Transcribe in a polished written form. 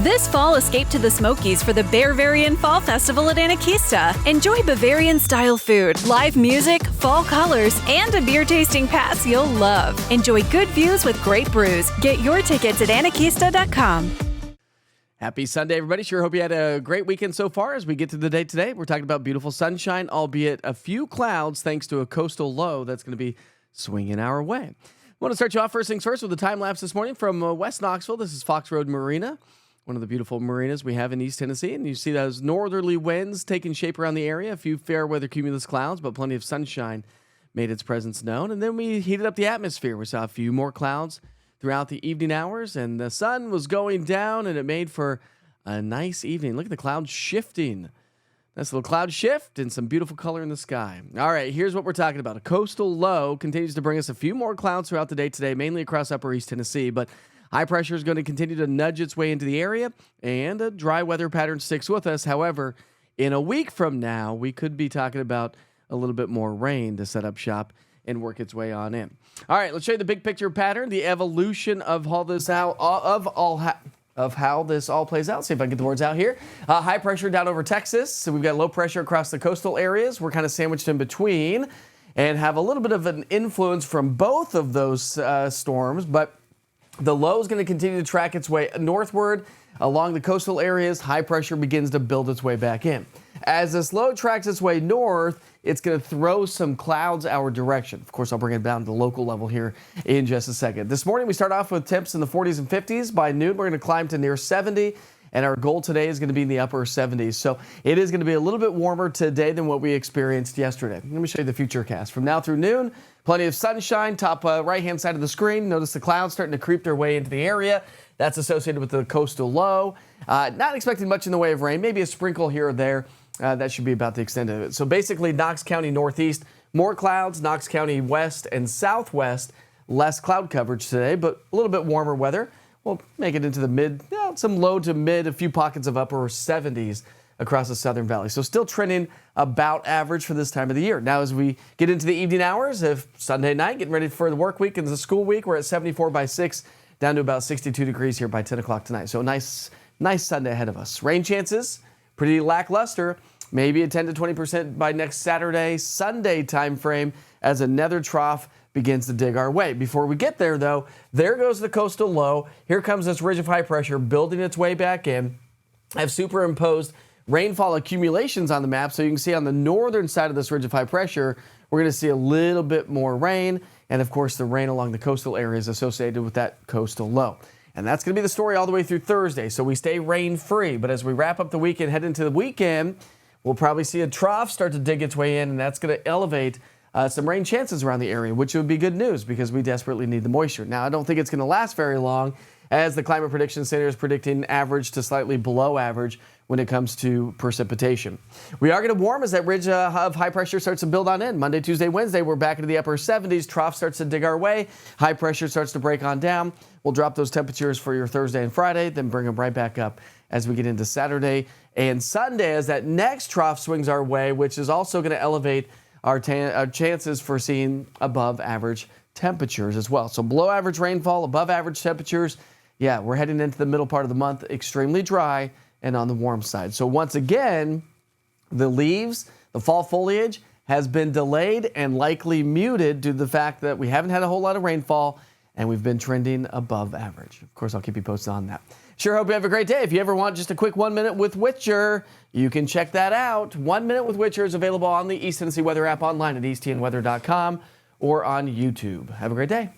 This fall, escape to the Smokies for the Bavarian Fall Festival at Anakista. Enjoy Bavarian-style food, live music, fall colors, and a beer tasting pass you'll love. Enjoy good views with great brews. Get your tickets at anakista.com. Happy Sunday, everybody. Sure hope you had a great weekend so far. As we get to the day today, we're talking about beautiful sunshine, albeit a few clouds thanks to a coastal low that's going to be swinging our way. I want to start you off first things first with a time lapse this morning from West Knoxville. This is Fox Road Marina, one of the beautiful marinas we have in East Tennessee. And you see those northerly winds taking shape around the area. A few fair weather cumulus clouds, but plenty of sunshine made its presence known. And then we heated up the atmosphere. We saw a few more clouds throughout the evening hours, and the sun was going down, and it made for a nice evening. Look at the clouds shifting. Nice little cloud shift and some beautiful color in the sky. All right, here's what we're talking about. A coastal low continues to bring us a few more clouds throughout the day today, mainly across upper East Tennessee, but high pressure is going to continue to nudge its way into the area, and a dry weather pattern sticks with us. However, in a week from now, we could be talking about a little bit more rain to set up shop and work its way on in. All right, let's show you the big picture pattern, the evolution of how this all plays out. See if I can get the words out here. High pressure down over Texas, so we've got low pressure across the coastal areas. We're kind of sandwiched in between and have a little bit of an influence from both of those storms, but the low is going to continue to track its way northward along the coastal areas. High pressure begins to build its way back in. As this low tracks its way north, it's going to throw some clouds our direction. Of course, I'll bring it down to the local level here in just a second. This morning, we start off with temps in the 40s and 50s. By noon, we're going to climb to near 70, and our goal today is going to be in the upper 70s. So it is going to be a little bit warmer today than what we experienced yesterday. Let me show you the future cast. From now through noon, plenty of sunshine. Top right-hand side of the screen, notice the clouds starting to creep their way into the area. That's associated with the coastal low. Not expecting much in the way of rain, maybe a sprinkle here or there. That should be about the extent of it. So basically, Knox County northeast, more clouds. Knox County west and southwest, less cloud coverage today, but a little bit warmer weather. We'll make it into the mid, some low to mid, a few pockets of upper 70s across the Southern Valley. So still trending about average for this time of the year. Now, as we get into the evening hours of Sunday night, getting ready for the work week and the school week, we're at 74 by 6, down to about 62 degrees here by 10 o'clock tonight. So a nice Sunday ahead of us. Rain chances, pretty lackluster. Maybe a 10 to 20% by next Saturday, Sunday time frame as another trough begins to dig our way. Before we get there, though, there goes the coastal low. Here comes this ridge of high pressure building its way back in. I've superimposed rainfall accumulations on the map, so you can see on the northern side of this ridge of high pressure, we're going to see a little bit more rain, and of course the rain along the coastal areas associated with that coastal low. And that's going to be the story all the way through Thursday, so we stay rain-free. But as we wrap up the weekend, head into the weekend, we'll probably see a trough start to dig its way in, and that's going to elevate some rain chances around the area, which would be good news because we desperately need the moisture. Now, I don't think it's going to last very long, as the Climate Prediction Center is predicting average to slightly below average when it comes to precipitation. We are going to warm as that ridge of high pressure starts to build on in. Monday, Tuesday, Wednesday, we're back into the upper 70s. Trough starts to dig our way. High pressure starts to break on down. We'll drop those temperatures for your Thursday and Friday, then bring them right back up as we get into Saturday and Sunday as that next trough swings our way, which is also going to elevate our chances for seeing above average temperatures as well. So below average rainfall, above average temperatures. Yeah, we're heading into the middle part of the month, extremely dry and on the warm side. So once again, the leaves, the fall foliage has been delayed and likely muted due to the fact that we haven't had a whole lot of rainfall and we've been trending above average. Of course, I'll keep you posted on that. Sure hope you have a great day. If you ever want just a quick 1 minute with Witcher, you can check that out. 1 minute with Witcher is available on the East Tennessee Weather app, online at easttnweather.com or on YouTube. Have a great day.